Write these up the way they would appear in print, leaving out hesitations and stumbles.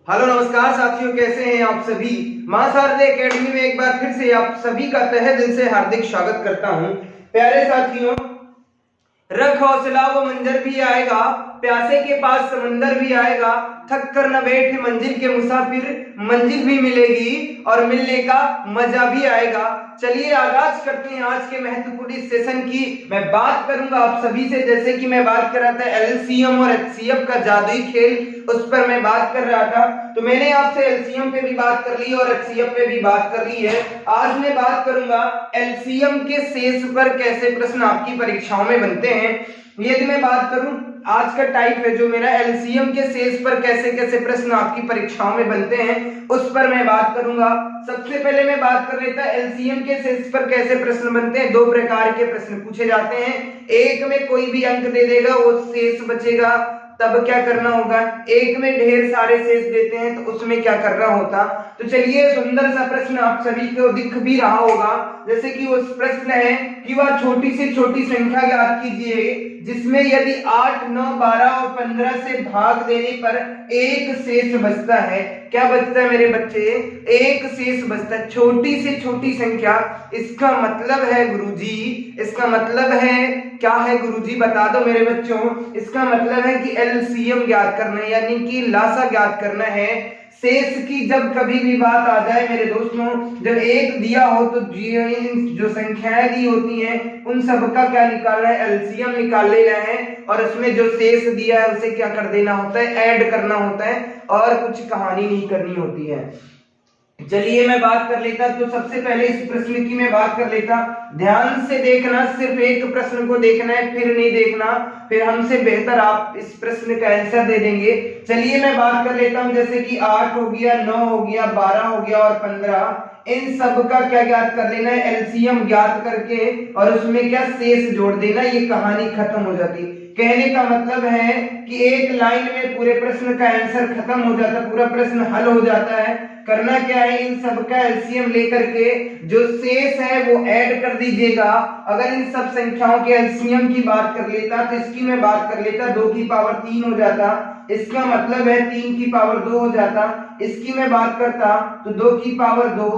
Hello नमस्कार साथियों, कैसे हैं आप सभी। मां शारदे एकेडमी में एक बार फिर से आप सभी का तहे दिल से हार्दिक स्वागत करता हूं। प्यारे साथियों, रख हौसला वो मंजर भी आएगा, प्यासे के पास समंदर भी आएगा, थक कर न बैठ मंजिल के मुसाफिर, मंजिल भी मिलेगी और मिलने का मजा भी आएगा। चलिए आगाज करते हैं आज के महत्वपूर्ण इस सेशन की। मैं बात करूंगा आप सभी से, जैसे कि मैं बात कर रहा था एलसीएम और एचसीएफ का जादुई खेल, उस पर मैं बात कर रहा था। तो मैंने आपसे एलसीएम पे भी बात कर ली और एचसीएफ पे भी बात कर ली है। आज मैं बात करूंगा एलसीएम के शेष पर कैसे प्रश्न आपकी परीक्षाओं में बनते हैं। यदि मैं बात करूं आज का टाइप है जो मेरा एलसीएम के शेष पर कैसे कैसे प्रश्न आपकी परीक्षाओं में बनते हैं, उस पर मैं बात करूंगा। सबसे पहले मैं बात कर लेता एलसीएम के शेष पर कैसे प्रश्न बनते हैं। दो प्रकार के प्रश्न पूछे जाते हैं, एक में कोई भी अंक दे देगा वो शेष बचेगा, तब क्या करना होगा। एक में ढेर सारे शेष देते हैं तो उसमें क्या करना होता। तो चलिए सुंदर सा प्रश्न आप सभी को दिख भी रहा होगा, जैसे कि उस प्रश्न है कि वह छोटी से छोटी संख्या ज्ञात कीजिए जिसमें यदि 8, 9, 12 और 15 से भाग देने पर एक शेष बचता है। क्या बचता है मेरे बच्चे? एक शेष बचता है। छोटी से छोटी संख्या, इसका मतलब है गुरुजी, इसका मतलब है क्या है गुरुजी, बता दो मेरे बच्चों। इसका मतलब है कि एलसीएम ज्ञात करना है, यानी कि लासा ज्ञात करना है। शेष की जब कभी भी बात आ जाए मेरे दोस्तों, जब एक दिया हो तो जो संख्याएं दी होती हैं उन सबका क्या निकालना है, एलसीएम निकाल लेना है और उसमें जो शेष दिया है उसे क्या कर देना होता है, ऐड करना होता है और कुछ कहानी नहीं करनी होती है। चलिए मैं बात कर लेता, तो सबसे पहले इस प्रश्न की मैं बात कर लेता। ध्यान से देखना, सिर्फ एक प्रश्न को देखना है, फिर नहीं देखना, फिर हमसे बेहतर आप इस प्रश्न का आंसर दे देंगे। चलिए मैं बात कर लेता हूं, जैसे कि 8 हो गया, 9 हो गया, 12 हो गया और 15, इन सब का क्या ज्ञात कर लेना है, एलसीएम ज्ञात करके और उसमें क्या शेष जोड़ देना, ये कहानी खत्म हो जाती। कहने का मतलब है कि एक लाइन में पूरे प्रश्न का आंसर खत्म हो जाता, पूरा प्रश्न हल हो जाता है। करना क्या है, इन सब का एलसीएम लेकर के जो शेष है वो ऐड कर दीजिएगा। अगर इन सब संख्याओं के एलसीएम की बात कर लेता तो इसकी मैं बात कर लेता 2 की पावर 3 हो जाता, इसका मतलब है 3 की पावर 2 हो जाता। इसकी मैं बात करता तो 2 की पावर 2,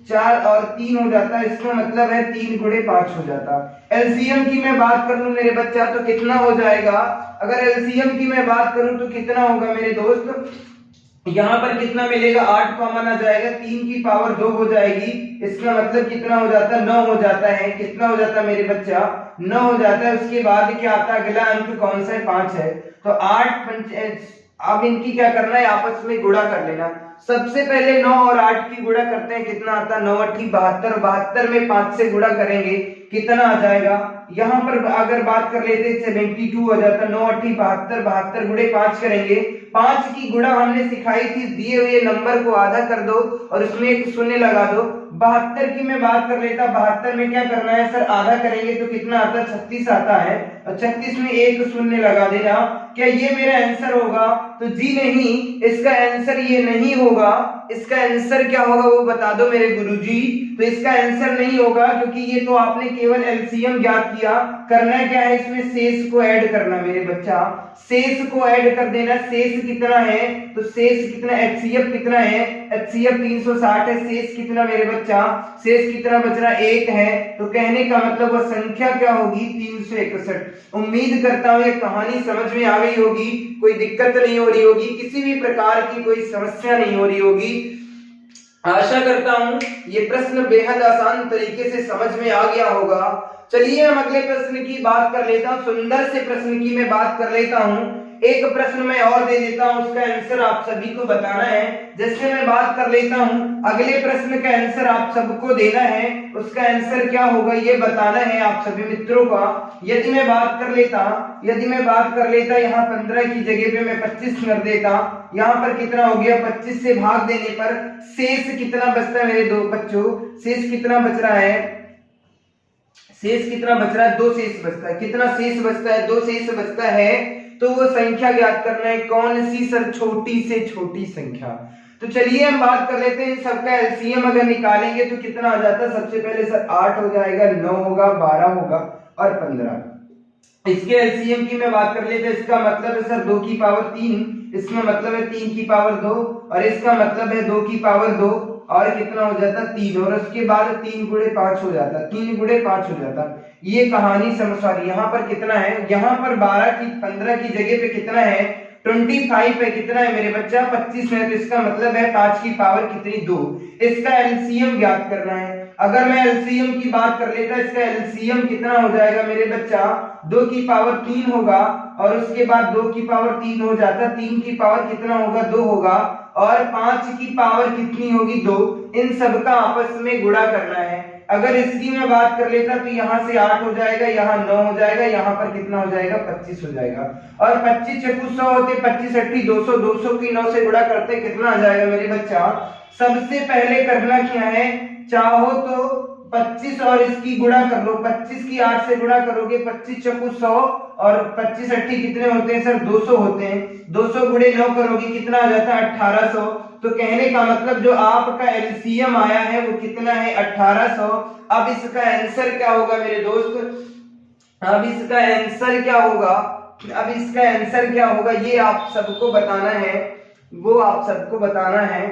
4 और 3 हो जाता, इसका मतलब है 3 गुणे 5 हो जाता। एलसीएम की मैं बात कर लूं मेरे बच्चा तो कितना हो जाएगा, अगर एलसीएम की मैं बात करूं तो कितना होगा मेरे दोस्त, यहाँ पर कितना मिलेगा, 8 कॉमन आ जाएगा, 3 की पावर 2 हो जाएगी, इसका मतलब कितना हो जाता है, 9 हो जाता है। कितना हो जाता है मेरे बच्चा, 9 हो जाता है। उसके बाद क्या आता है, अगला अंक कौन सा है, 5 है। तो 8 अब इनकी क्या करना है, आपस में गुणा कर लेना। सबसे पहले 9 और 8 की गुणा करते हैं, कितना आता है, 9 8 72, 72 में 5 से गुणा करेंगे कितना आ जाएगा। यहाँ पर अगर बात कर लेते 72 हो जाता, 9 8 72, 72 गुणे 5 करेंगे। 5 की गुणा हमने सिखाई थी, दिए हुए नंबर को आधा कर दो और उसमें एक शून्य लगा दो। 72 की मैं बात कर लेता, 72 में क्या करना है सर, आधा करेंगे तो कितना आता है, 36 आता है और 36 में एक शून्य लगा देना। क्या ये मेरा आंसर होगा, तो जी नहीं, इसका आंसर ये नहीं होगा। इसका आंसर क्या होगा वो बता दो मेरे गुरुजी। तो इसका आंसर नहीं होगा क्योंकि ये तो आपने केवल एलसीएम ज्ञात किया। करना क्या है, इसमें शेष को ऐड करना मेरे बच्चा, शेष को ऐड कर देना। शेष कितना है, तो शेष कितना, एचसीएफ कितना है, एचसीएफ 360 है, शेष कितना मेरे बच्चा, शेष कितना बच रहा, 1 है। तो कहने का मतलब वह संख्या क्या होगी, 361। उम्मीद करता हूं ये कहानी समझ में आ गई होगी, कोई दिक्कत नहीं हो रही होगी, किसी भी प्रकार की कोई समस्या नहीं हो रही होगी। आशा करता हूं ये प्रश्न बेहद आसान तरीके से समझ में आ गया होगा। चलिए हम अगले प्रश्न की बात कर लेता हूं, सुंदर से प्रश्न की मैं बात कर लेता हूं। एक प्रश्न मैं और दे देता हूं, उसका आंसर आप सभी को बताना है। जैसे मैं बात कर लेता हूं, अगले प्रश्न का आंसर आप सबको देना है, उसका आंसर क्या होगा ये बताना है आप सभी मित्रों का। यदि मैं बात कर लेता यहाँ 15 की जगह पे मैं 25 कर देता, यहाँ पर कितना हो गया, 25 से भाग देने पर शेष कितना बचता है मेरे दो बच्चों, शेष कितना बच रहा है, शेष कितना बच रहा है, 2 शेष बचता है। कितना शेष बचता है, 2 शेष बचता है। तो वो संख्या ज्ञात करना है, कौन सी सर, छोटी से छोटी संख्या। तो चलिए हम बात कर लेते हैं सबका एलसीएम अगर निकालेंगे तो कितना आ जाता है। सबसे पहले सर 8 हो जाएगा, 9 होगा, 12 होगा और 15। इसके एलसीएम की मैं बात कर लेते हैं, इसका मतलब है सर 2 की पावर 3, इसका मतलब है 3 की पावर 2 और इसका मतलब है 2 की पावर 2 और कितना हो जाता 3 और उसके बाद 3 गुणे 5 हो जाता, 3 गुणे 5 हो जाता। ये कहानी सॉरी यहाँ पर कितना है, यहाँ पर 15 की जगह पे कितना है 25 है, कितना है मेरे बच्चा 25 है, तो इसका मतलब है 5 की पावर कितनी 2। इसका एलसीएम ज्ञात करना है। अगर मैं एलसीएम की बात कर लेता, इसका एलसीएम कितना हो जाएगा मेरे बच्चा 2 की पावर 3 होगा और उसके बाद 2 की पावर 3 हो जाता, 3 की पावर कितना होगा 2 होगा और 5 की पावर कितनी होगी 2। इन सब का आपस में गुणा करना है। अगर इसकी मैं बात कर लेता तो यहाँ से 8 हो जाएगा, यहाँ 9 हो जाएगा, यहाँ पर कितना हो जाएगा 25 हो जाएगा और 25 चक्कू 100 होते, 25 अट्ठी 200, 200 की 9 से गुणा करते कितना आ जाएगा मेरे बच्चा। सबसे पहले करना क्या है, चाहो तो 25 और इसकी गुणा कर लो, 25 की 8 से गुणा करोगे 25 चक्कू 100 और 25 अट्ठी कितने होते हैं सर 200 होते हैं, 200 गुणे 9 करोगे कितना आ जाता है 1800। तो कहने का मतलब जो आपका एलसीएम आया है वो कितना है 1800। अब इसका आंसर क्या होगा मेरे दोस्त, अब इसका आंसर क्या होगा, अब इसका आंसर क्या होगा ये आप सबको बताना है, वो आप सबको बताना है।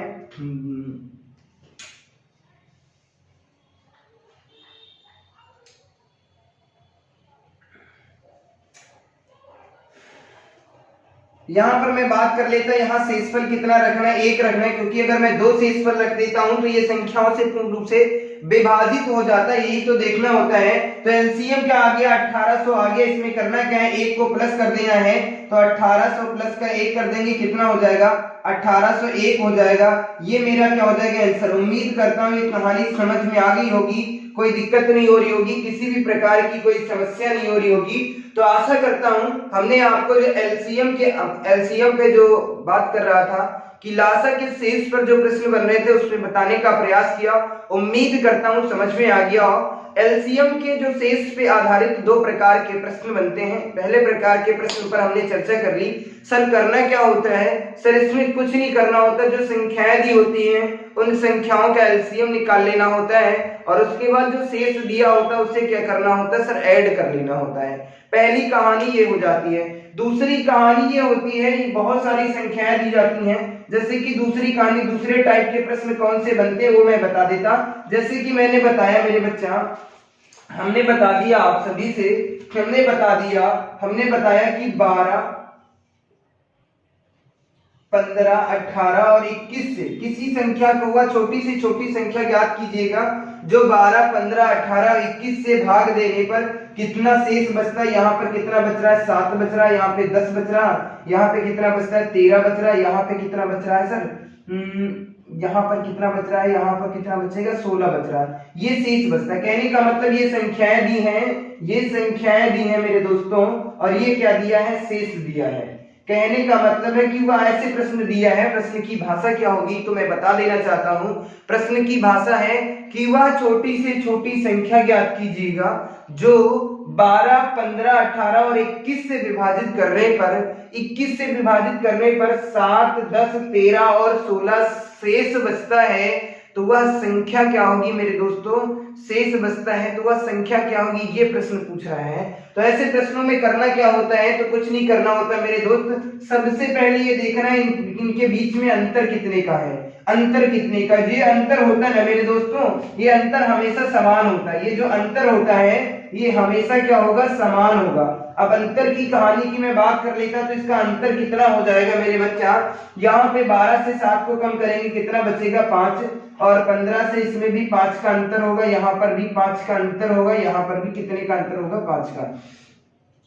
यहां पर मैं बात कर लेता, यहाँ शेषफल कितना रखना है 1 रखना है, क्योंकि अगर मैं 2 शेषफल रख देता हूं तो ये संख्याओं से पूर्ण रूप से विभाजित हो जाता है, यही तो देखना होता है। तो एलसीएम क्या आ गया 1800 आ गया, इसमें करना क्या है 1 को प्लस कर देना है, तो 1800 प्लस का 1 कर देंगे कितना हो जाएगा 1801 हो जाएगा। ये मेरा क्या हो जाएगा आंसर। उम्मीद करता हूँ ये कहानी समझ में आ गई होगी, कोई दिक्कत नहीं हो रही होगी, किसी भी प्रकार की कोई समस्या नहीं हो रही होगी। तो आशा करता हूं हमने आपको जो एलसीएम पे जो बात कर रहा था कि लासा के शेष पर जो प्रश्न बन रहे थे उसमें बताने का प्रयास किया, उम्मीद करता हूं समझ में आ गया हो। एलसीएम के जो शेष पे आधारित 2 प्रकार के प्रश्न बनते हैं। पहले प्रकार के प्रश्न पर हमने चर्चा कर ली। सर करना क्या होता है, सर इसमें कुछ नहीं करना होता, जो संख्याएं दी होती हैं उन संख्याओं का एलसीएम निकाल लेना होता है और उसके बाद जो शेष दिया होता है उसे क्या करना होता है सर ऐड कर लेना होता है। पहली कहानी ये हो जाती है। दूसरी कहानी ये होती है कि बहुत सारी संख्याएं दी जाती हैं, जैसे कि दूसरी कहानी दूसरे टाइप के प्रश्न कौन से बनते हैं वो मैं बता देता। जैसे कि मैंने बताया मेरे बच्चा, हमने बता दिया आप सभी से, हमने बताया कि 12, 15, 18 और 21 से किसी संख्या को हुआ छोटी से छोटी संख्या ज्ञात कीजिएगा जो 12, 15, 18, 21 से भाग देने पर कितना शेष बचता है। यहाँ पर कितना बच रहा है 7 बच रहा है, यहाँ पे 10 बच रहा है, यहाँ पे कितना बचता है 13 बच रहा है, यहाँ पे कितना बच रहा है सर यहाँ पर कितना बच रहा है, यहाँ पर कितना बचेगा 16 बच रहा है, ये शेष बचता है। कहने का मतलब ये संख्याएं दी हैं, ये संख्याएं दी हैं मेरे दोस्तों और ये क्या दिया है शेष दिया है। कहने का मतलब है कि वह ऐसे प्रश्न दिया है, प्रश्न की भाषा क्या होगी तो मैं बता देना चाहता हूं। प्रश्न की भाषा है कि वह छोटी से छोटी संख्या ज्ञात कीजिएगा जो 12, 15, 18 और 21 से विभाजित करने पर 7, 10, 13 और 16 शेष बचता है, तो वह संख्या क्या होगी मेरे दोस्तों, शेष बचता है तो वह संख्या क्या होगी, ये प्रश्न पूछ रहा है। तो ऐसे प्रश्नों में करना क्या होता है, तो कुछ नहीं करना होता मेरे दोस्त। सबसे पहले ये देखना है इनके बीच में अंतर कितने का है, अंतर कितने का, ये अंतर होता है ना मेरे दोस्तों, ये अंतर हमेशा समान होता है, ये जो अंतर होता है ये हमेशा क्या होगा समान होगा। अब अंतर की कहानी की मैं बात कर लेता तो इसका अंतर कितना हो जाएगा मेरे बच्चा, यहाँ पे 12 से 7 को कम करेंगे कितना बचेगा 5 और 15 से इसमें भी 5 का अंतर होगा, यहाँ पर भी 5 का अंतर होगा, यहाँ पर भी कितने का अंतर होगा 5 का।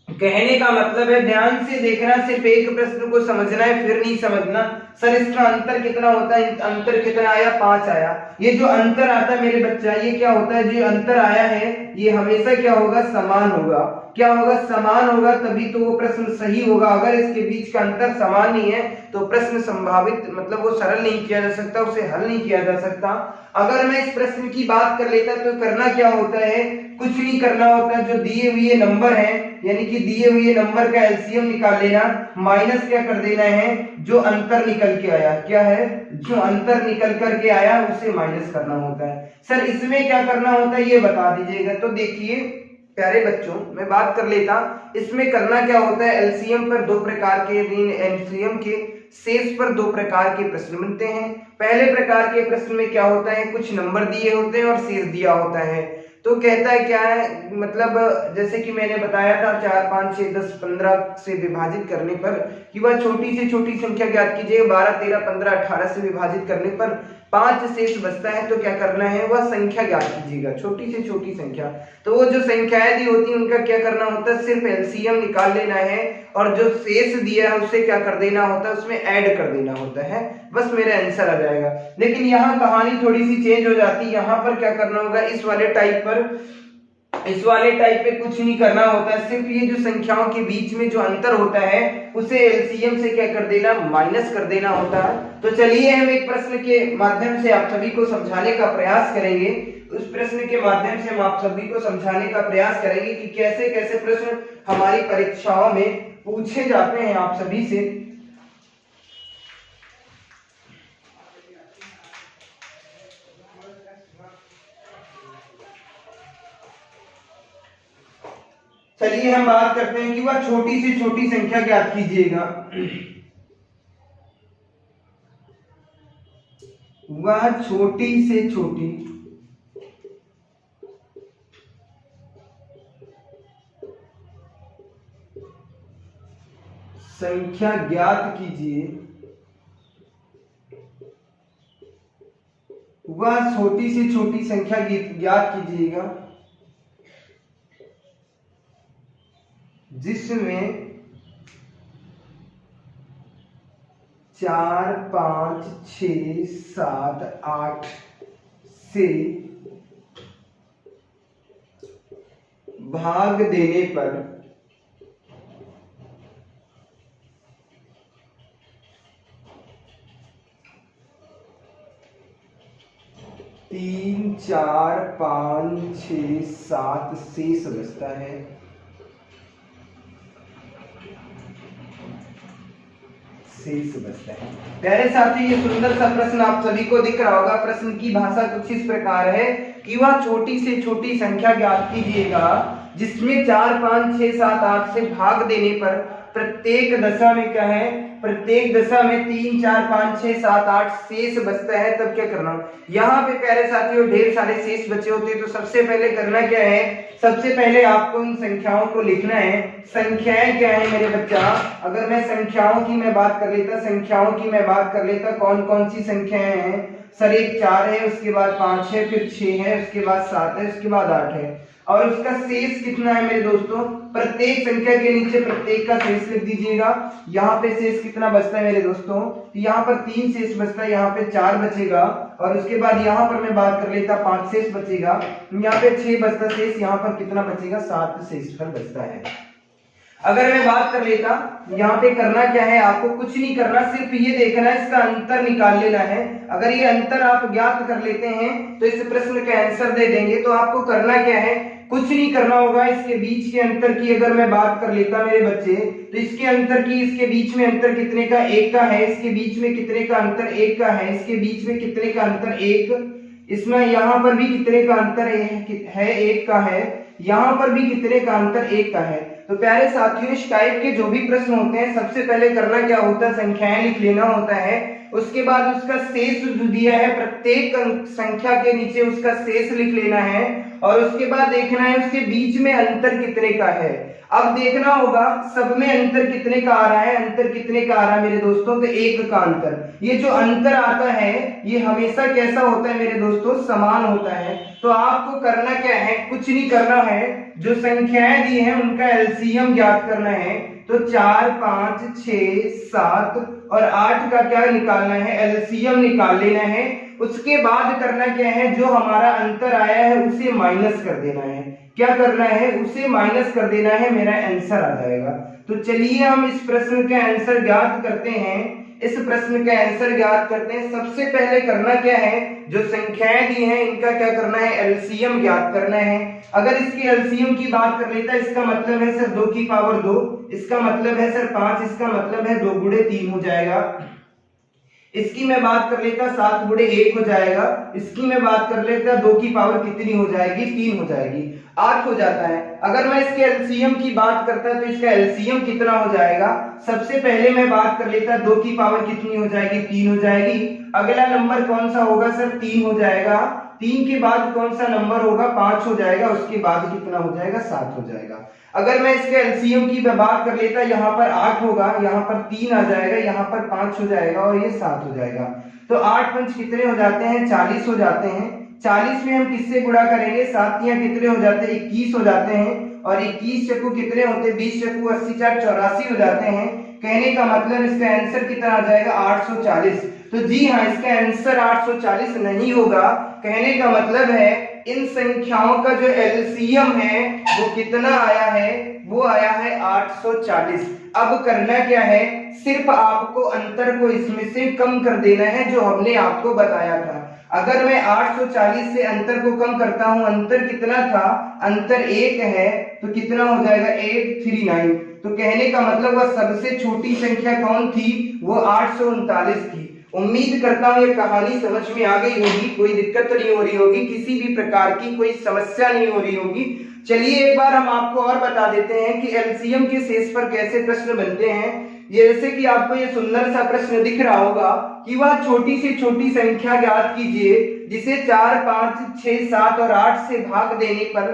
कहने का मतलब है ध्यान से देखना, सिर्फ एक प्रश्न को समझना है फिर नहीं समझना सर इसका अंतर कितना होता है, अंतर कितना आया 5 आया। ये जो अंतर आता है मेरे बच्चा ये क्या होता है, जो अंतर आया है ये हमेशा क्या होगा समान होगा, क्या होगा समान होगा, तभी तो वो प्रश्न सही होगा। अगर इसके बीच का अंतर समान नहीं है तो प्रश्न संभावित मतलब वो सरल नहीं किया जा सकता, उसे हल नहीं किया जा सकता। अगर मैं इस प्रश्न की बात कर लेता तो करना क्या होता है, कुछ नहीं करना होता, जो दिए हुए नंबर है यानी कि दिए हुए नंबर का एलसीएम निकाल लेना, माइनस क्या कर देना है जो अंतर निकल के आया, क्या है जो अंतर निकल करके आया उसे माइनस करना होता है। सर इसमें क्या करना होता है ये बता दीजिएगा। तो देखिए प्यारे बच्चों मैं बात कर लेता, इसमें करना क्या होता है एलसीएम पर 2 प्रकार के एलसीएम के शेष पर दो प्रकार के प्रश्न बनते हैं। पहले प्रकार के प्रश्न में क्या होता है, कुछ नंबर दिए होते हैं और शेष दिया होता है। तो कहता है क्या है, मतलब जैसे कि मैंने बताया था 4, 5, 6, 10, 15 से विभाजित करने पर कि वह छोटी से छोटी संख्या ज्ञात कीजिए। 12, 13, 15, 18 से विभाजित करने पर 5 शेष बचता है। तो क्या करना है, वह संख्या ज्ञात कीजिएगा, छोटी से छोटी संख्या। तो वो जो संख्याएं दी होती हैं उनका क्या करना होता है, सिर्फ एलसीएम निकाल लेना है और जो शेष दिया है उससे क्या कर देना होता है, उसमें ऐड कर देना होता है, बस मेरा आंसर आ जाएगा। लेकिन यहाँ कहानी थोड़ी सी चेंज हो जाती है। यहाँ पर क्या करना होगा, इस वाले टाइप पे कुछ नहीं करना होता है, सिर्फ ये जो संख्याओं के बीच में जो अंतर होता है उसे एलसीएम से क्या कर देना, माइनस कर देना होता है। तो चलिए हम एक प्रश्न के माध्यम से आप सभी को समझाने का प्रयास करेंगे। उस प्रश्न के माध्यम से हम आप सभी को समझाने का प्रयास करेंगे कि कैसे कैसे प्रश्न हमारी परीक्षाओं में पूछे जाते हैं आप सभी से। चलिए हम बात करते हैं कि वह छोटी से छोटी संख्या ज्ञात कीजिएगा। वह छोटी से छोटी संख्या ज्ञात कीजिए। वह छोटी से छोटी संख्या ज्ञात कीजिएगा जिसमें 4, 5, 6, 7, 8 से भाग देने पर 3, 4, 5, 6, 7 शेष बचता है। प्यारे साथी, ये सुंदर सा प्रश्न आप सभी को दिख रहा होगा। प्रश्न की भाषा कुछ इस प्रकार है कि वह छोटी से छोटी संख्या ज्ञात कीजिएगा जिसमें 4, 5, 6, 7, 8 से भाग देने पर प्रत्येक दशा में क्या है, प्रत्येक दशा में 3, 4, 5, 6, 7, 8 शेष बचता है। तब क्या करना, यहाँ पे प्यारे साथियों ढेर सारे शेष बचे होते हैं। तो सबसे पहले करना क्या है, सबसे पहले आपको इन संख्याओं को लिखना है। संख्याएं क्या है मेरे बच्चा, अगर मैं संख्याओं की मैं बात कर लेता, कौन कौन सी संख्याएं हैं सर, एक 4 है, उसके बाद 5 है, फिर 6 है, उसके बाद 7 है, उसके बाद 8 है। और उसका शेष कितना है मेरे दोस्तों, प्रत्येक संख्या के नीचे प्रत्येक का शेष लिख दीजिएगा। यहाँ पे शेष कितना बचता है मेरे दोस्तों, यहाँ पर 3 शेष बचता है, यहाँ पे 4 बचेगा। और उसके बाद यहाँ पर मैं बात कर लेता 5 शेष बचेगा, यहाँ पे 6 बचता शेष, यहाँ पर कितना बचेगा, 7 शेष फल बचता है। अगर मैं बात कर लेता, यहाँ पे करना क्या है, आपको कुछ नहीं करना, सिर्फ ये देखना है, इसका अंतर निकाल लेना है। अगर ये अंतर आप ज्ञात कर लेते हैं तो इस प्रश्न का आंसर दे देंगे। तो आपको करना क्या है, कुछ नहीं करना होगा। इसके बीच के अंतर की अगर मैं बात कर लेता मेरे बच्चे, तो इसके अंतर की, इसके बीच में अंतर कितने का, 1 का है। इसके बीच में कितने का अंतर, 1 का है। इसके बीच में कितने का अंतर, 1। इसमें यहाँ पर भी कितने का अंतर है, 1 का है। यहाँ पर भी कितने का अंतर, 1 का है। तो प्यारे साथियों, इस टाइप के जो भी प्रश्न होते हैं, सबसे पहले करना क्या होता है, संख्याएं लिख लेना होता है। उसके बाद उसका शेष जो दिया है, प्रत्येक संख्या के नीचे उसका शेष लिख लेना है। और उसके बाद देखना है उसके बीच में अंतर कितने का है। अब देखना होगा सब में अंतर कितने का आ रहा है, अंतर कितने का आ रहा है मेरे दोस्तों, तो 1 का अंतर। ये जो अंतर आता है ये हमेशा कैसा होता है मेरे दोस्तों, समान होता है। तो आपको करना क्या है, कुछ नहीं करना है, जो संख्याएं दी हैं उनका एलसीएम ज्ञात करना है। तो 4, 5, 6, 7 और 8 का क्या निकालना है, एलसीएम निकाल लेना है। उसके बाद करना क्या है, जो हमारा अंतर आया है उसे माइनस कर देना है। क्या करना है, उसे माइनस कर देना है, मेरा आंसर आ जाएगा। तो चलिए हम इस प्रश्न का आंसर ज्ञात करते हैं। इस प्रश्न का आंसर ज्ञात करते हैं। सबसे पहले करना क्या है, जो संख्याएं दी हैं इनका क्या करना है, एलसीएम ज्ञात करना है। अगर इसके एलसीएम की बात कर लेता है, इसका मतलब है सर 2 की पावर 2, इसका मतलब है सर 5, इसका मतलब है 2 गुणे 3 हो जाएगा। इसकी मैं बात कर लेता 7 गुणे 1 हो जाएगा, इसकी मैं बात कर लेता 2 की पावर कितनी हो जाएगी, 3 हो जाएगी, 8 हो जाता है। अगर मैं इसके एलसीएम की बात करता तो इसका एलसीएम कितना हो जाएगा, सबसे पहले मैं बात कर लेता 2 की पावर कितनी हो जाएगी, 3 हो जाएगी। अगला नंबर कौन सा होगा सर, 3 हो जाएगा। 3 के बाद कौन सा नंबर होगा, 5 हो जाएगा। उसके बाद कितना हो जाएगा, 7 हो जाएगा। अगर मैं इसके एलसीएम की बात कर लेता, यहाँ पर 8 होगा, यहाँ पर 3 आ जाएगा, यहाँ पर 5 हो जाएगा और ये 7 हो जाएगा। तो 8 पंच कितने हो जाते हैं, 40 हो जाते हैं। 40 में हम किससे गुणा करेंगे, 7 कितने हो जाते हैं, 21 हो जाते हैं। और 21 चक्कू कितने होते हैं, 20 चक्कू 80 4 84 हो जाते हैं। कहने का मतलब इसका आंसर कितना आ जाएगा, 840। तो जी हाँ, इसका आंसर 840 नहीं होगा। कहने का मतलब है इन संख्याओं का जो एलसीएम है वो कितना आया है, वो आया है 840। अब करना क्या है, सिर्फ आपको अंतर को इसमें से कम कर देना है जो हमने आपको बताया था। अगर मैं 840 से अंतर को कम करता हूं, अंतर कितना था, अंतर 1 है, तो कितना हो जाएगा 839। तो कहने का मतलब वह सबसे छोटी संख्या कौन थी, वो 839 थी। उम्मीद करता हूं ये कहानी समझ में आ गई होगी, कोई दिक्कत तो नहीं हो रही होगी, किसी भी प्रकार की कोई समस्या नहीं हो रही होगी। चलिए एक बार हम आपको और बता देते हैं कि एलसीएम के शेष पर कैसे प्रश्न बनते हैं। जैसे कि आपको ये सुंदर सा प्रश्न दिख रहा होगा कि वह छोटी से छोटी संख्या ज्ञात कीजिए जिसे 4 5 6 7 और 8 से भाग देने पर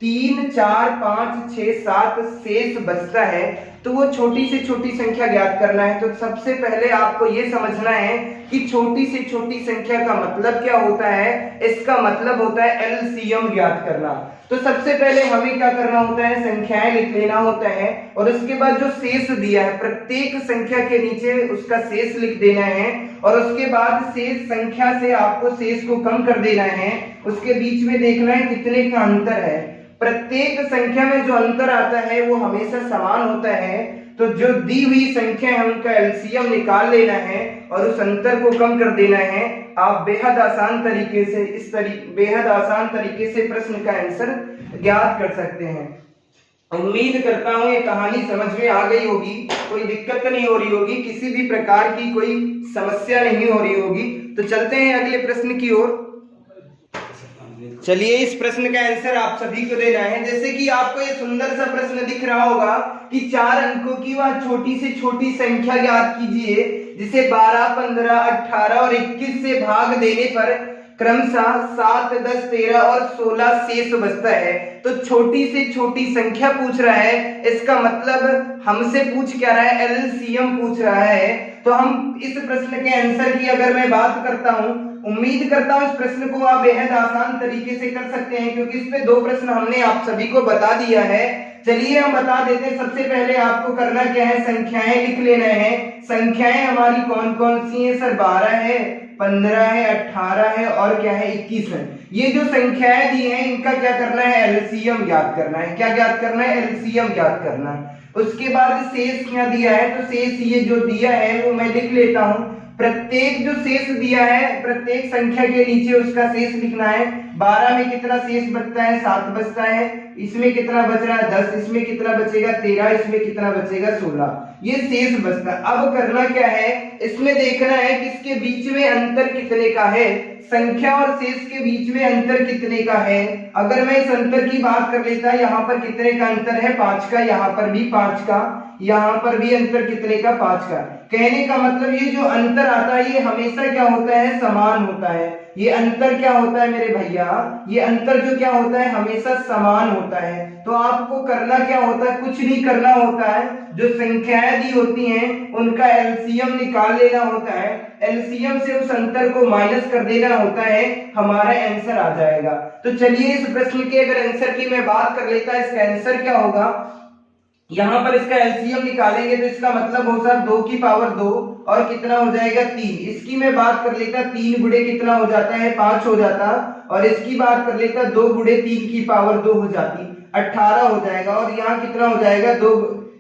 3 4 5 6 7 शेष बचता है। तो वो छोटी से छोटी संख्या ज्ञात करना है। तो सबसे पहले आपको ये समझना है कि छोटी से छोटी संख्या का मतलब क्या होता है। इसका मतलब होता है एलसीएम ज्ञात करना। तो सबसे पहले हमें क्या करना होता है, संख्याएं लिख लेना होता है और उसके बाद जो शेष दिया है प्रत्येक संख्या के नीचे उसका शेष लिख देना है और उसके बाद शेष संख्या से आपको शेष को कम कर देना है। उसके बीच में देखना है कितने का अंतर है। प्रत्येक संख्या में जो अंतर आता है वो हमेशा समान होता है। तो जो दी हुई संख्या है उनका एलसीएम निकाल लेना है और उस अंतर को कम कर देना है। आप बेहद आसान तरीके से बेहद आसान तरीके से प्रश्न का आंसर ज्ञात कर सकते हैं। उम्मीद करता हूं ये कहानी समझ में आ गई होगी, कोई दिक्कत नहीं हो रही होगी, किसी भी प्रकार की कोई समस्या नहीं हो रही होगी। तो चलते हैं अगले प्रश्न की ओर। चलिए इस प्रश्न का आंसर आप सभी को देना है। जैसे कि आपको ये सुंदर सा प्रश्न दिख रहा होगा कि 4 अंकों की वह छोटी से छोटी संख्या ज्ञात कीजिए जिसे 12 15 18 और 21 से भाग देने पर क्रमशः 7 10 13 और 16 शेष बचता है। तो छोटी से छोटी संख्या पूछ रहा है, इसका मतलब हमसे पूछ क्या रहा है, एलसीएम पूछ रहा है। तो हम इस प्रश्न के आंसर की अगर मैं बात करता हूं, उम्मीद करता हूं इस प्रश्न को आप बेहद आसान तरीके से कर सकते हैं क्योंकि इस पे 2 प्रश्न हमने आप सभी को बता दिया है। चलिए हम बता देते हैं। सबसे पहले आपको करना क्या है, संख्याएं लिख लेना है। संख्याएं हमारी कौन कौन सी हैं सर, 12 है, 15 है, 18 है और क्या है 21 है। ये जो संख्याएं दी हैं इनका क्या करना है, एलसीएम ज्ञात करना है। क्या ज्ञात करना है, एलसीएम ज्ञात करना है। उसके बाद शेष क्या दिया है, तो शेष ये जो दिया है वो मैं लिख लेता हूं। प्रत्येक जो शेष दिया है प्रत्येक संख्या के नीचे उसका शेष लिखना है। 12 में कितना शेष बचता है, 7 बचता है। इसमें कितना बच रहा है, 10। इसमें कितना बचेगा, 13। इसमें कितना बचेगा, 16। ये शेष बचता है। अब करना क्या है, इसमें देखना है कि इसके बीच में अंतर कितने का है, संख्या और शेष के बीच में अंतर कितने का है। अगर मैं इस अंतर की बात कर लेता, यहाँ पर कितने का अंतर है, 5 का। यहाँ पर भी 5 का, यहाँ पर भी अंतर कितने का, 5 का। कहने का मतलब ये जो अंतर आता है ये हमेशा क्या होता है, समान होता है। ये अंतर क्या होता है मेरे भैया, ये अंतर जो क्या होता है हमेशा समान होता है। तो आपको करना क्या होता है, कुछ नहीं करना होता है। जो संख्याएं दी होती हैं उनका एलसीएम निकाल लेना होता है। एलसीएम से उस अंतर को माइनस कर देना होता है, हमारा आंसर आ जाएगा। तो चलिए इस प्रश्न के अगर आंसर की मैं बात कर लेता, इसका आंसर क्या होगा, यहाँ पर इसका एलसीएम निकालेंगे तो इसका मतलब हो सर 2 की पावर 2 और कितना हो जाएगा 3। इसकी मैं बात कर लेता 3 गुणे कितना हो जाता है, 5 हो जाता। और इसकी बात कर लेता 2 गुणे 3 की पावर 2 हो जाती, 18 हो जाएगा। और यहाँ कितना हो जाएगा, 2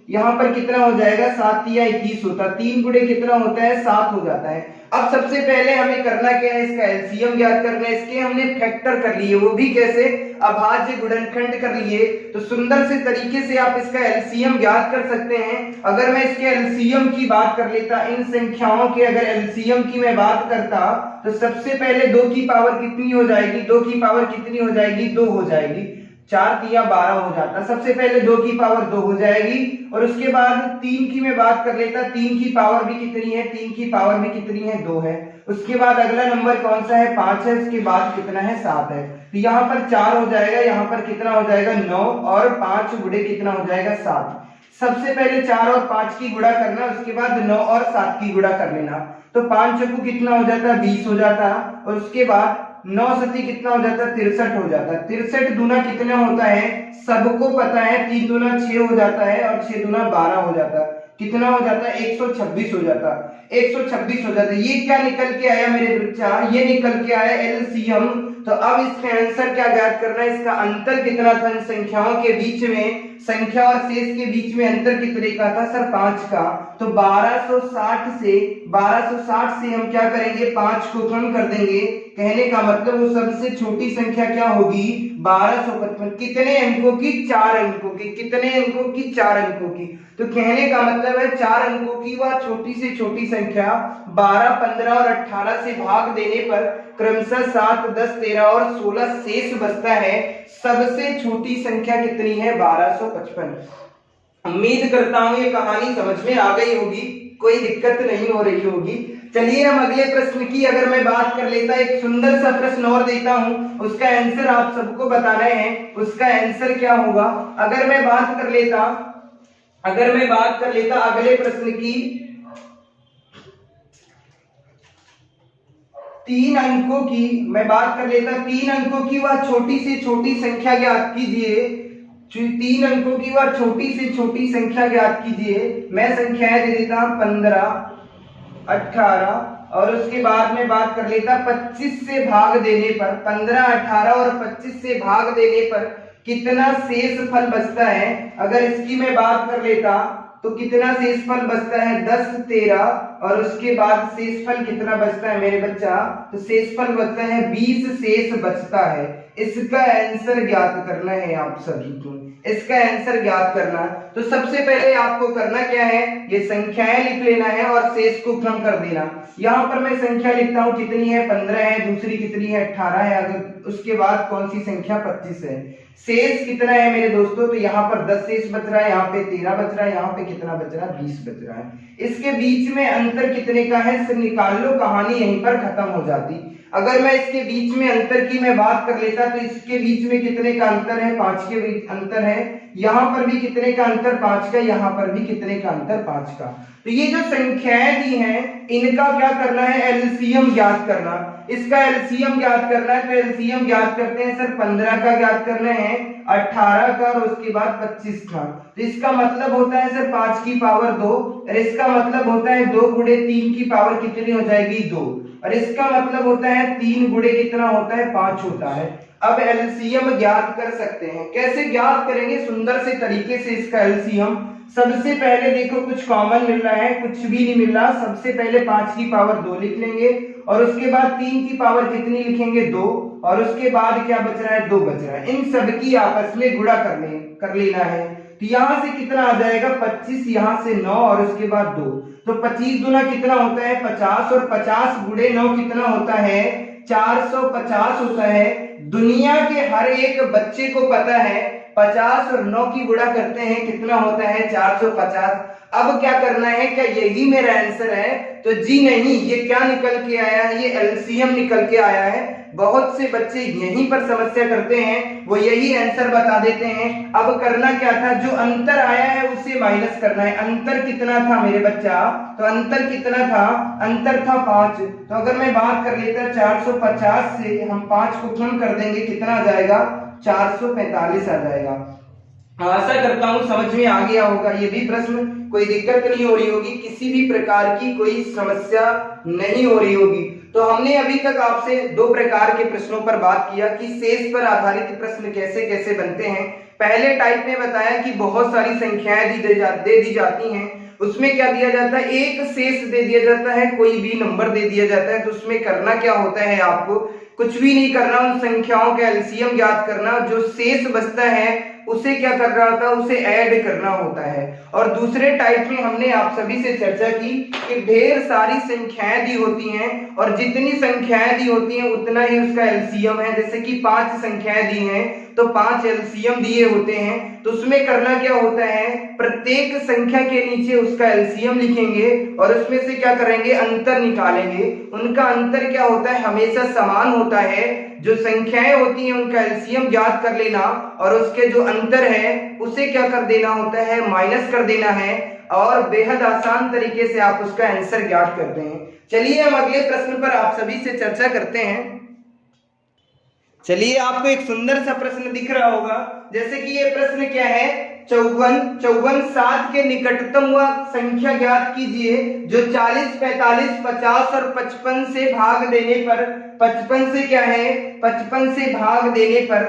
यहाँ पर कितना हो जाएगा 7 या 21 होता, 3 गुणे कितना होता है 7 हो जाता है। अब सबसे पहले हमें करना क्या है, इसका एलसीएम ज्ञात करना है। इसके हमने फैक्टर कर लिए, वो भी कैसे, अभाज्य गुणनखंड कर लिए। तो सुंदर से तरीके से आप इसका एलसीएम ज्ञात कर सकते हैं। अगर मैं इसके एलसीएम की बात कर लेता, इन संख्याओं के अगर एलसीएम की मैं बात करता तो सबसे पहले 2 की पावर कितनी हो जाएगी, 2 की पावर कितनी हो जाएगी, 2 हो जाएगी। 4 तिया 12 हो जाता, सबसे पहले 2 की पावर 2 हो जाएगी। और उसके बाद 3 की मैं बात कर लेता, 3 की पावर भी कितनी है, 3 की पावर भी कितनी है, 2 है। उसके बाद अगला नंबर कौन सा है, 5 है। उसके बाद कितना है, 7 है। तो यहाँ पर 4 हो जाएगा, यहाँ पर कितना हो जाएगा 9, और 5 गुणे कितना हो जाएगा 7। सबसे पहले 4 और 5 की गुणा करना, उसके बाद 9 और 7 की गुणा कर लेना। तो 5 चौको कितना हो जाता है, 20 हो जाता। और उसके बाद 9 सती कितना हो जाता है, 63 हो जाता है। 63 दूना कितना होता है, सबको पता है, 3 दूना 6 हो जाता है, और 6 दूना 12 हो जाता है। कितना हो जाता है, 126 हो जाता है, 126 हो जाता है। ये क्या निकल के आया मेरे बच्चा, ये निकल के आया एलसीएम। तो अब इसका आंसर क्या ज्ञात करना है, इसका अंतर कितना था इन संख्याओं के बीच में, संख्या और शेष के बीच में अंतर कितने का था सर, 5 का। तो 1260 से हम क्या करेंगे, 5 को कम कर देंगे। कहने का मतलब वो सबसे छोटी संख्या क्या होगी, 1255। कितने अंकों की, 4 अंकों की। कितने अंकों की, 4 अंकों की। तो कहने का मतलब है 4 अंकों की वह छोटी से छोटी संख्या 12, 15 और 18 से भाग देने पर क्रमशः 7, 10, 13 और 16 शेष बचता है। सबसे छोटी संख्या कितनी है, 1255। उम्मीद करता हूं ये कहानी समझ में आ गई होगी, कोई दिक्कत नहीं हो रही होगी। चलिए हम अगले प्रश्न की अगर मैं बात कर लेता, एक सुंदर सा प्रश्न और देता हूं, उसका आंसर आप सबको बताना है। उसका आंसर क्या होगा, अगर मैं बात कर लेता अगले प्रश्न की, 3 अंकों की मैं बात कर लेता, 3 अंकों की वह छोटी से छोटी संख्या ज्ञात कीजिए। 3 अंकों की वह छोटी से छोटी संख्या ज्ञात कीजिए। मैं संख्याएं दे देता हूं 15, 18 और उसके बाद में बात कर लेता 25 से भाग देने पर, 15, 18 और 25 से भाग देने पर कितना शेष फल बचता है। अगर इसकी मैं बात कर लेता तो कितना शेष फल बचता है, 10, 13 और उसके बाद शेष फल कितना बचता है मेरे बच्चा, तो शेष फल बचता है 20 शेष बचता है। इसका आंसर ज्ञात करना है आप सभी को, इसका आंसर ज्ञात करना। तो सबसे पहले आपको करना क्या है, ये संख्याएं लिख लेना है और शेष को कम कर देना। यहाँ पर मैं संख्या लिखता हूँ, कितनी है 15 है, दूसरी कितनी है 18 है, अगर उसके बाद कौन सी संख्या 25 है। शेष कितना है मेरे दोस्तों, तो यहाँ पर 10 शेष बच रहा है, यहाँ पे 13 बच रहा है, यहाँ पे कितना बच रहा है 20 बच रहा है। इसके बीच में अंतर कितने का है, निकाल लो, कहानी यहीं पर खत्म हो जाती। अगर मैं इसके बीच में अंतर की मैं बात कर लेता तो इसके बीच में कितने का अंतर है, 5 के बीच अंतर है। यहाँ पर भी कितने का अंतर, 5 का, यहाँ पर भी कितने का अंतर, 5 का। तो ये जो संख्याएं दी हैं इनका क्या करना है, एलसीएम ज्ञात करना। इसका एलसीएम ज्ञात करना है, तो एलसीएम ज्ञात करते हैं सर, 15 का ज्ञात करना है, 18 का और उसके बाद 25 का। तो इसका मतलब होता है सर 5 की पावर 2 और इसका मतलब होता है 2 गुणे 3 की पावर कितनी हो जाएगी, 2 और इसका मतलब होता है 3 गुणे कितना होता है, 5 होता है। अब एलसीएम ज्ञात कर सकते हैं, कैसे ज्ञात करेंगे, सुंदर से तरीके से इसका एलसीएम। सबसे पहले देखो कुछ कॉमन मिल रहा है, कुछ भी नहीं मिल रहा। सबसे पहले 5 की पावर 2 लिख लेंगे और उसके बाद 3 की पावर कितनी लिखेंगे, 2 और उसके बाद क्या बच रहा है, 2 बच रहा है। इन सब की आपस में गुणा कर लेना है। तो यहाँ से कितना आ जाएगा 25, यहाँ से 9 और उसके बाद 2, तो 25 गुना कितना होता है 50 और 50 गुणे 9 कितना होता है, 450 होता है। दुनिया के हर एक बच्चे को पता है 50 और 9 की गुणा करते हैं कितना होता है, 450। अब क्या करना है, क्या यही मेरा आंसर है, तो जी नहीं, ये क्या निकल के आया है, ये एलसीएम निकल के आया है। बहुत से बच्चे यहीं पर समस्या करते हैं, वो यही आंसर बता देते हैं। अब करना क्या था, जो अंतर आया है उसे माइनस करना है। अंतर कितना था मेरे बच्चा, तो अंतर कितना था, अंतर था 5। तो अगर मैं बात कर लेता 450 से हम 5 को कम कर देंगे, कितना आ जाएगा, 445 आ जाएगा। आशा करता हूं समझ में आ गया होगा ये भी प्रश्न, कोई दिक्कत नहीं हो रही होगी, किसी भी प्रकार की कोई समस्या नहीं हो रही होगी। तो हमने अभी तक आपसे 2 प्रकार के प्रश्नों पर बात किया कि शेष पर आधारित प्रश्न कैसे कैसे बनते हैं, पहले टाइप में बताया कि बहुत सारी संख्याएं दे दी जाती हैं, उसमें क्या दिया जाता है, एक शेष दे दिया जाता है, कोई भी नंबर दे दिया जाता है। तो उसमें करना क्या होता है, आपको कुछ भी नहीं करना, उन संख्याओं का एलसीएम ज्ञात करना, जो शेष बचता है उसे क्या करना होता है, उसे ऐड करना होता है। और दूसरे टाइप में हमने आप सभी से चर्चा की कि ढेर सारी संख्याएं दी होती हैं और जितनी संख्याएं दी होती हैं उतना ही उसका एलसीएम है। जैसे कि 5 संख्याएं दी हैं तो 5 एलसीएम दिए होते हैं। तो उसमें करना क्या होता है, प्रत्येक संख्या के नीचे उसका एलसीएम लिखेंगे और उसमें से क्या करेंगे, अंतर निकालेंगे। उनका अंतर क्या होता है, हमेशा समान होता है। जो संख्याएं होती हैं उनका एलसीएम ज्ञात कर लेना और उसके जो अंतर है उसे क्या कर देना होता है, माइनस कर देना है और बेहद आसान तरीके से आप उसका आंसर ज्ञात करते हैं। चलिए हम अगले प्रश्न पर आप सभी से चर्चा करते हैं। चलिए आपको एक सुंदर सा प्रश्न दिख रहा होगा, जैसे कि ये प्रश्न क्या है, 54 7 के निकटतम व संख्या ज्ञात कीजिए जो 40, 45, 50 और 55 से भाग देने पर 55 से क्या है, 55 से भाग देने पर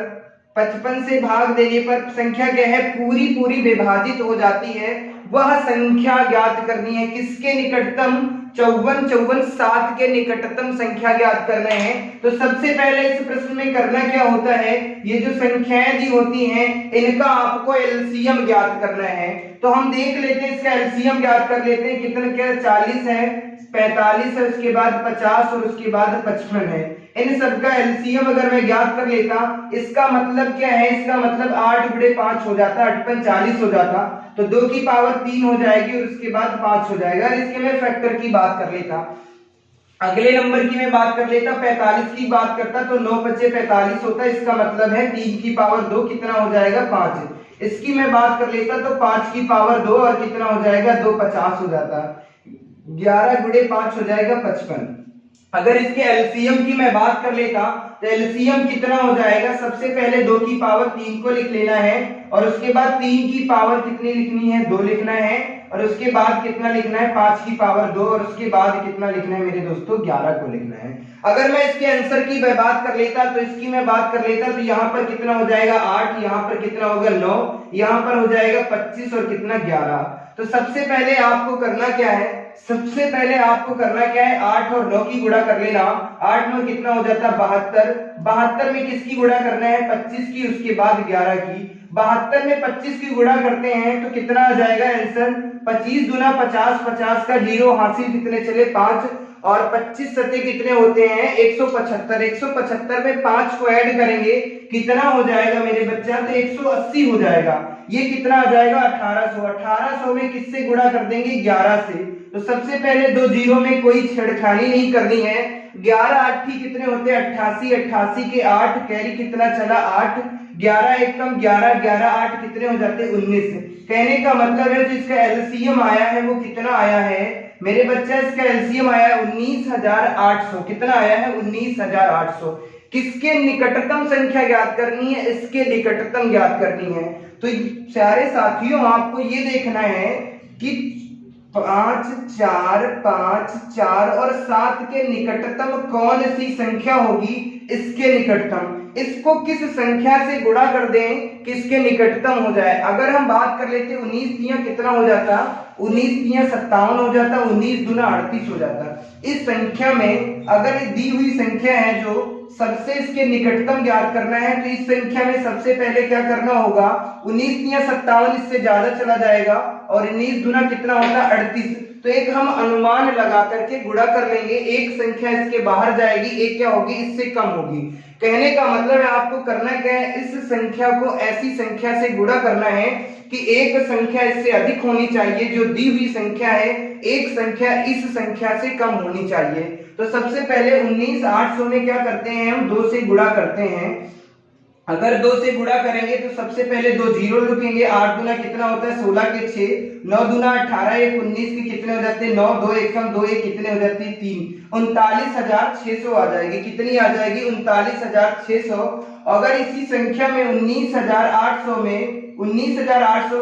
55 से भाग देने पर संख्या क्या है, पूरी विभाजित हो जाती है, वह संख्या ज्ञात करनी है। किसके निकटतम, 54 7 के निकटतम संख्या ज्ञात करना है। तो सबसे पहले इस प्रश्न में करना क्या होता है, ये जो संख्याएं दी होती हैं इनका आपको एलसीएम ज्ञात करना है। तो हम देख लेते हैं, इसका एलसीएम ज्ञात कर लेते हैं। कितना क्या, 40 है, 45 है, उसके बाद 50 और उसके बाद 55 है। इन सब का एलसीएम अगर मैं ज्ञात कर लेता, इसका मतलब क्या है, इसका मतलब 8 गुणे 5 हो जाता, 8 × 40 हो जाता, तो 2 की पावर 3 हो जाएगी और उसके बाद 5 हो जाएगा। इसके मैं फैक्टर की बात कर लेता, अगले नंबर की मैं बात कर लेता, 45 की बात करता तो 9 × 5 = 45 होता है। इसका मतलब है 3 की पावर 2 कितना हो जाएगा, 5। इसकी मैं बात कर लेता तो 5 की पावर 2 और कितना हो जाएगा, 2 50 हो जाता, 11 गुणे 5 हो जाएगा 55। अगर इसके एलसीएम की मैं बात कर लेता तो एलसीएम कितना हो जाएगा, सबसे पहले 2 की पावर 3 को लिख लेना है और उसके बाद 3 की पावर कितनी लिखनी है, 2 लिखना है और उसके बाद कितना लिखना है, 5 की पावर 2 और उसके बाद कितना लिखना है मेरे दोस्तों, 11 को लिखना है। अगर मैं इसके आंसर की मैं बात कर लेता तो इसकी मैं बात कर लेता तो यहाँ पर कितना हो जाएगा 8, यहाँ पर कितना होगा 9, यहाँ पर हो जाएगा 25 और कितना 11। तो सबसे पहले आपको करना क्या है, सबसे पहले आपको करना क्या है, 8 और 9 की गुणा कर लेना। 8 9 कितना हो जाता है 72, 72 में किसकी गुणा करना है, 25 की, उसके बाद 11 की। 72 में 25 की गुणा करते हैं तो कितना आ जाएगा आंसर, 25 दूना 50, 50 का 0 हासिल कितने चले 5 और 25 सत्ते कितने होते हैं 175। 175 में 5 को ऐड करेंगे कितना हो जाएगा मेरे बच्चा, तो 180 हो जाएगा। ये कितना आ जाएगा 1800। 1800 में किससे गुणा कर देंगे, 11 से। तो सबसे पहले 2 जीरो में कोई छेड़खानी नहीं करनी है। 11 8 कितने होते हैं 88, 88 के 8 कैरी कितना चला 8, 11 1 कम 11, 11 8 कितने हो जाते हैं 19। कहने का मतलब है जो इसका एलसीएम आया है वो कितना आया है मेरे बच्चा, इसका एलसीएम आया है 19800। कितना आया है 19800। किसके निकटतम संख्या ज्ञात करनी है, इसके निकटतम ज्ञात करनी है। तो सारे साथियों आपको ये देखना है कि 5 4 5 4 और 7 के निकटतम कौन सी संख्या होगी, इसके निकटतम। इसको किस संख्या से गुणा कर दें कि इसके निकटतम हो जाए। अगर हम बात कर लेते 19 तियां कितना हो जाता, 19 तियां 57 हो जाता, 19 दूना 38 हो जाता। इस संख्या में अगर दी हुई संख्या है जो सबसे इसके निकटतम ज्ञात करना है तो इस संख्या में सबसे पहले क्या करना होगा, 19 तियां 57 इससे ज्यादा चला जाएगा और 19 दूना कितना होता 38। तो एक हम अनुमान लगा करके गुणा कर लेंगे, एक संख्या इसके बाहर जाएगी, एक क्या होगी इससे कम होगी। कहने का मतलब है आपको करना क्या है, इस संख्या को ऐसी संख्या से गुणा करना है कि एक संख्या इससे अधिक होनी चाहिए, जो दी हुई संख्या है एक संख्या इस संख्या से कम होनी चाहिए। तो सबसे पहले 19800 में क्या करते हैं हम 2 से गुणा करते हैं। अगर 2 से गुणा करेंगे तो सबसे पहले 2 जीरो लिखेंगे, 8 दूना कितना होता है 16 के 6, 9 दूना 18, 1 19 के कितने हो जाते हैं 9, 2 1 कम 2 1 कितने हो जाते हैं 3, 39600 आ जाएगी। कितनी आ जाएगी 39600। अगर इसी संख्या में 19800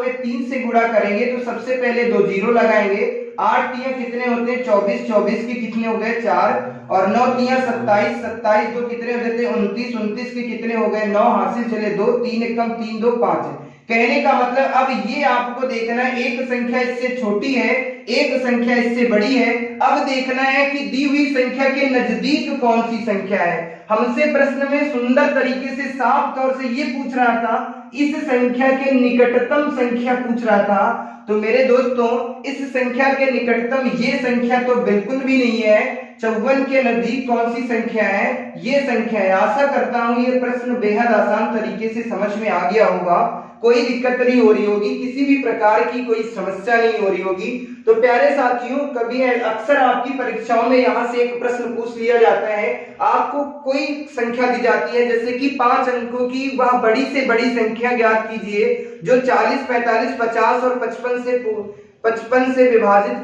में 3 से गुणा करेंगे तो सबसे पहले 2 जीरो लगाएंगे, 8 तिया कितने होते हैं 24, 24 के कितने हो गए 4, और 9 तिया 27, 27 दो कितने हो जाते हैं 29, 29 के कितने हो गए 9, हासिल चले 2, 3 एकम 3 2 5 है। कहने का मतलब अब ये आपको देखना है, एक संख्या इससे छोटी है, एक संख्या इससे बड़ी है। अब देखना है कि दी हुई संख्या के नजदीक कौन सी संख्या है। हमसे प्रश्न में सुंदर तरीके से साफ तौर से ये पूछ रहा था, इस संख्या के निकटतम संख्या पूछ रहा था। तो मेरे दोस्तों इस संख्या के निकटतम ये संख्या तो बिल्कुल भी नहीं है। 54 के नजदीक कौन सी संख्या है, ये संख्या है। आशा करता हूं ये प्रश्न बेहद आसान तरीके से समझ में आ गया होगा, कोई दिक्कत नहीं हो रही होगी, किसी भी प्रकार की कोई समस्या नहीं हो रही होगी। तो प्यारे साथियों, कभी अक्सर आपकी परीक्षाओं में यहाँ से एक प्रश्न पूछ लिया जाता है, आपको कोई संख्या दी जाती है जैसे कि 5 अंकों की वह बड़ी से बड़ी संख्या ज्ञात कीजिए जो 40, 45, 50 और 55 से विभाजित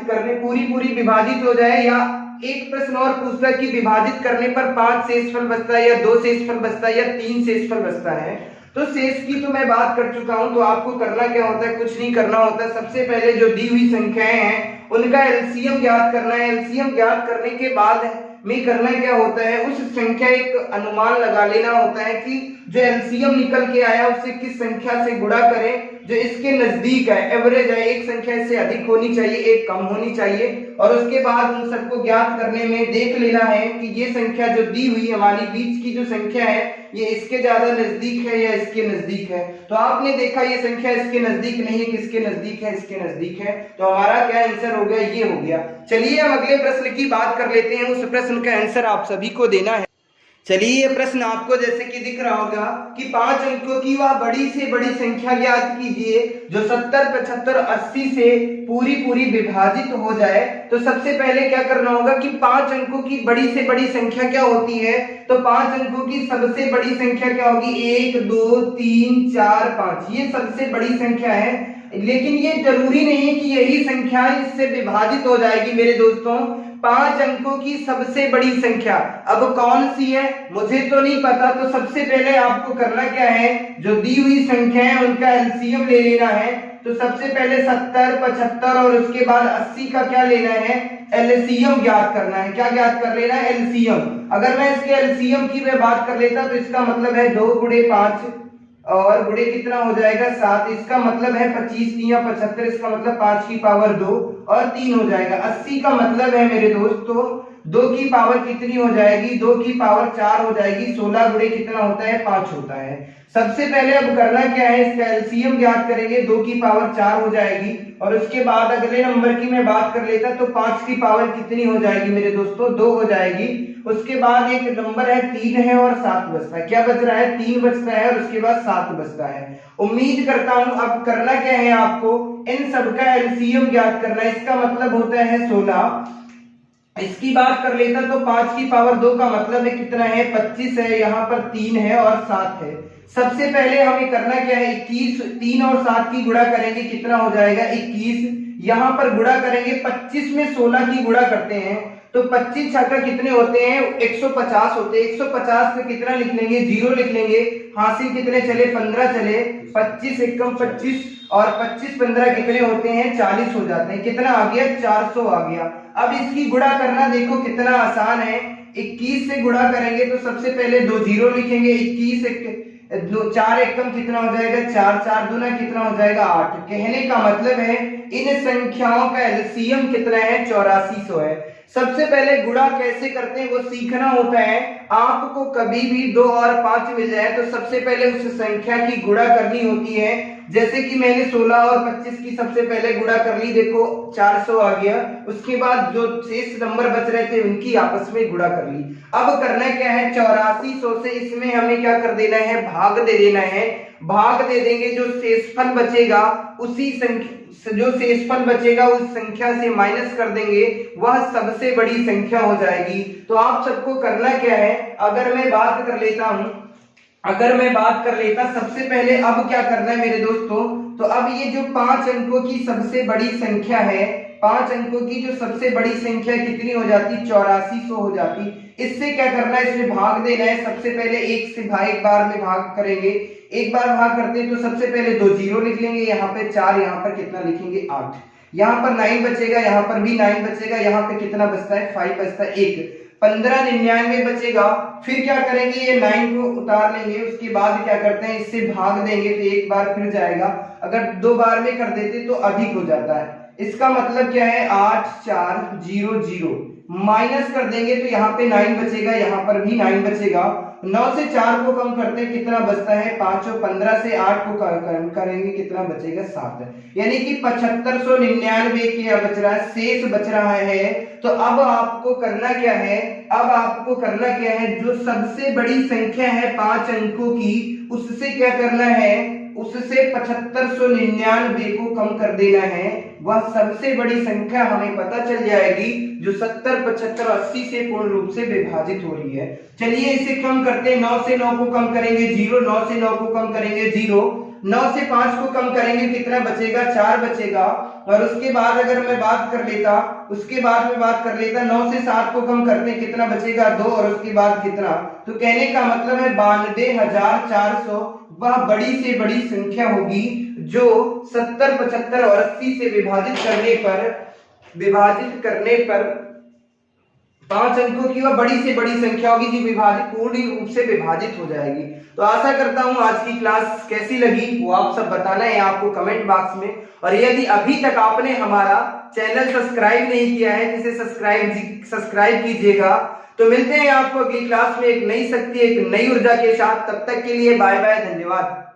करने पूरी विभाजित हो जाए। या एक प्रश्न और पूछता है कि विभाजित करने पर 5 शेषफल बचता है या 2 शेषफल बचता है या 3 शेषफल बचता है। तो शेष की तो मैं बात कर चुका हूं। तो आपको करना क्या होता है, कुछ नहीं करना होता है। सबसे पहले जो दी हुई संख्याएं हैं उनका एलसीएम ज्ञात करना है। एलसीएम ज्ञात करने के बाद में करना क्या होता है, उस संख्या एक अनुमान लगा लेना होता है कि जो एलसीएम निकल के आया उससे किस संख्या से गुणा करें जो इसके नजदीक है, एवरेज है, एक संख्या इससे अधिक होनी चाहिए, एक कम होनी चाहिए। और उसके बाद उन सबको ज्ञात करने में देख लेना है कि ये संख्या जो दी हुई हमारी बीच की जो संख्या है ये इसके ज्यादा नजदीक है या इसके नजदीक है। तो आपने देखा ये संख्या इसके नजदीक नहीं है, किसके नजदीक है, इसके नजदीक है। तो हमारा क्या आंसर हो गया, ये हो गया। चलिए हम अगले प्रश्न की बात कर लेते हैं। उस प्रश्न का आंसर आप सभी को देना है। चलिए ये प्रश्न आपको जैसे कि दिख रहा होगा कि 5 अंकों की वह बड़ी से बड़ी संख्या ज्ञात कीजिए जो 70, 75, 80 से पूरी विभाजित हो जाए। तो सबसे पहले क्या करना होगा कि 5 अंकों की बड़ी से बड़ी संख्या क्या होती है, तो 5 अंकों की सबसे बड़ी संख्या क्या होगी, 1 2 3 4 5, ये सबसे बड़ी संख्या है। लेकिन ये जरूरी नहीं है कि यही संख्या इससे विभाजित हो जाएगी। मेरे दोस्तों 5 अंकों की सबसे बड़ी संख्या अब कौन सी है मुझे तो नहीं पता। तो सबसे पहले आपको करना क्या है, जो दी हुई संख्या है उनका एलसीएम ले लेना है। तो सबसे पहले 70, 75 और उसके बाद 80 का क्या लेना है, एलसीएम ज्ञात करना है। क्या ज्ञात कर लेना है, एलसीएम। अगर मैं इसके एलसीएम की मैं बात कर लेता तो इसका मतलब है 2 गुणे 5 और गुणे कितना हो जाएगा 7, इसका मतलब है 25 तिया 75, इसका मतलब 5 की पावर 2 और 3 हो जाएगा। 80 का मतलब है मेरे दोस्तों 2 की पावर कितनी हो जाएगी, 2 की पावर 4 हो जाएगी। 16 गुणे कितना होता है 5 होता है। सबसे पहले अब करना क्या है, इसका एलसीएम ज्ञात करेंगे, 2 की पावर 4 हो जाएगी। और उसके बाद अगले नंबर की मैं बात कर लेता तो 5 की पावर कितनी हो जाएगी मेरे दोस्तों, 2 हो जाएगी। उसके बाद एक नंबर है 3 है और 7 बचता है। क्या बच रहा है, 3 बचता है और उसके बाद 7 बचता है। उम्मीद करता हूं अब करना क्या है, आपको इन सबका एलसीएम ज्ञात करना है। इसका मतलब होता है 16। इसकी बात कर लेता तो 5 की पावर 2 का मतलब है कितना है 25 है, यहाँ पर 3 है और 7 है। सबसे पहले हमें करना क्या है, 21, 3 और 7 की गुणा करेंगे कितना हो जाएगा 21। यहाँ पर गुणा करेंगे 25 में 16 की गुणा करते हैं तो 25 छक्का कितने होते हैं 150 होते हैं। 150 पे कितना लिख लेंगे, 0 लिख लेंगे। हासिल कितने चले 15 चले, 25 एकम 25 और 25 15 कितने होते हैं 40 हो जाते हैं। कितना आ गया 400 आ गया। अब इसकी गुणा करना देखो कितना आसान है। 21 से गुणा करेंगे तो सबसे पहले 2 0 लिखेंगे। 21 4 एकम कितना हो जाएगा 4, 4 दूना कितना हो जाएगा 8। कहने का मतलब है इन संख्याओं का एलसीएम कितना है 8400 है। सबसे पहले गुणा कैसे करते हैं वो सीखना होता है। आपको कभी भी 2 और 5 मिल जाए तो सबसे पहले उस संख्या की गुणा करनी होती है। जैसे कि मैंने 16 और 25 की सबसे पहले गुणा कर ली, देखो 400 आ गया। उसके बाद जो शेष नंबर बच रहे थे उनकी आपस में गुणा कर ली। अब करना क्या है 8400 से इसमें हमें क्या कर देना है, भाग दे देना है। भाग दे देंगे, जो शेषफल बचेगा उसी संख्या जो शेषफल बचेगा उस संख्या से माइनस कर देंगे, वह सबसे बड़ी संख्या हो जाएगी। तो आप सबको करना क्या है, अगर मैं बात कर लेता सबसे पहले अब क्या करना है मेरे दोस्तों, तो अब ये जो 5 अंकों की सबसे बड़ी संख्या है, 5 अंकों की जो सबसे बड़ी संख्या कितनी हो जाती 8400 हो जाती। इससे क्या करना है, इसमें भाग देना है। सबसे पहले 1 से एक बार में भाग करेंगे, एक बार भाग करते हैं तो सबसे पहले 2 जीरो लिख लेंगे, यहाँ पे 4, यहाँ पर कितना लिखेंगे 8, यहाँ पर 9 बचेगा, यहाँ पर भी 9 बचेगा, यहाँ पे कितना बचता है 5 बचता है, 1 1599 बचेगा। फिर क्या करेंगे, ये 9 को उतार लेंगे, उसके बाद क्या करते हैं इससे भाग देंगे तो एक बार फिर जाएगा, अगर 2 बार में कर देते तो अधिक हो जाता है। इसका मतलब क्या है 8400 माइनस कर देंगे तो यहाँ पे 9 बचेगा, यहाँ पर भी 9 बचेगा। 9 से 4 को कम करते हैं कितना बचता है 5, और 15 से 8 को कम करेंगे कितना बचेगा 7, यानी कि 7599 क्या बच रहा है, शेष बच रहा है। तो अब आपको करना क्या है, अब आपको करना क्या है, जो सबसे बड़ी संख्या है 5 अंकों की, उससे क्या करना है, उससे 7599 को कम कर देना है। वह सबसे बड़ी संख्या हमें पता चल जाएगी जो 70, 75, 80 से पूर्ण रूप से विभाजित हो रही है। चलिए इसे कम करते हैं, 9 से 9 को कम करेंगे 0, 9 से 9 को कम करेंगे 0, 9 से 5 को कम करेंगे कितना बचेगा 4 बचेगा। और उसके बाद अगर मैं बात कर लेता, उसके बाद में बात कर लेता 9 से 7 को कम करते कितना बचेगा 2, और उसके बाद कितना, तो कहने का मतलब है 92400 वह बड़ी से बड़ी संख्या होगी जो 70, 75 और 80 से विभाजित करने पर 5 अंकों की वह बड़ी से बड़ी संख्या होगी जो विभाजित पूर्ण रूप से विभाजित हो जाएगी। तो आशा करता हूं आज की क्लास कैसी लगी वो आप सब बताना है आपको कमेंट बॉक्स में, और यदि अभी तक आपने हमारा चैनल सब्सक्राइब नहीं किया है जिसे सब्सक्राइब कीजिएगा। तो मिलते हैं आपको अगली क्लास में एक नई शक्ति, एक नई ऊर्जा के साथ, तब तक के लिए बाय बाय, धन्यवाद।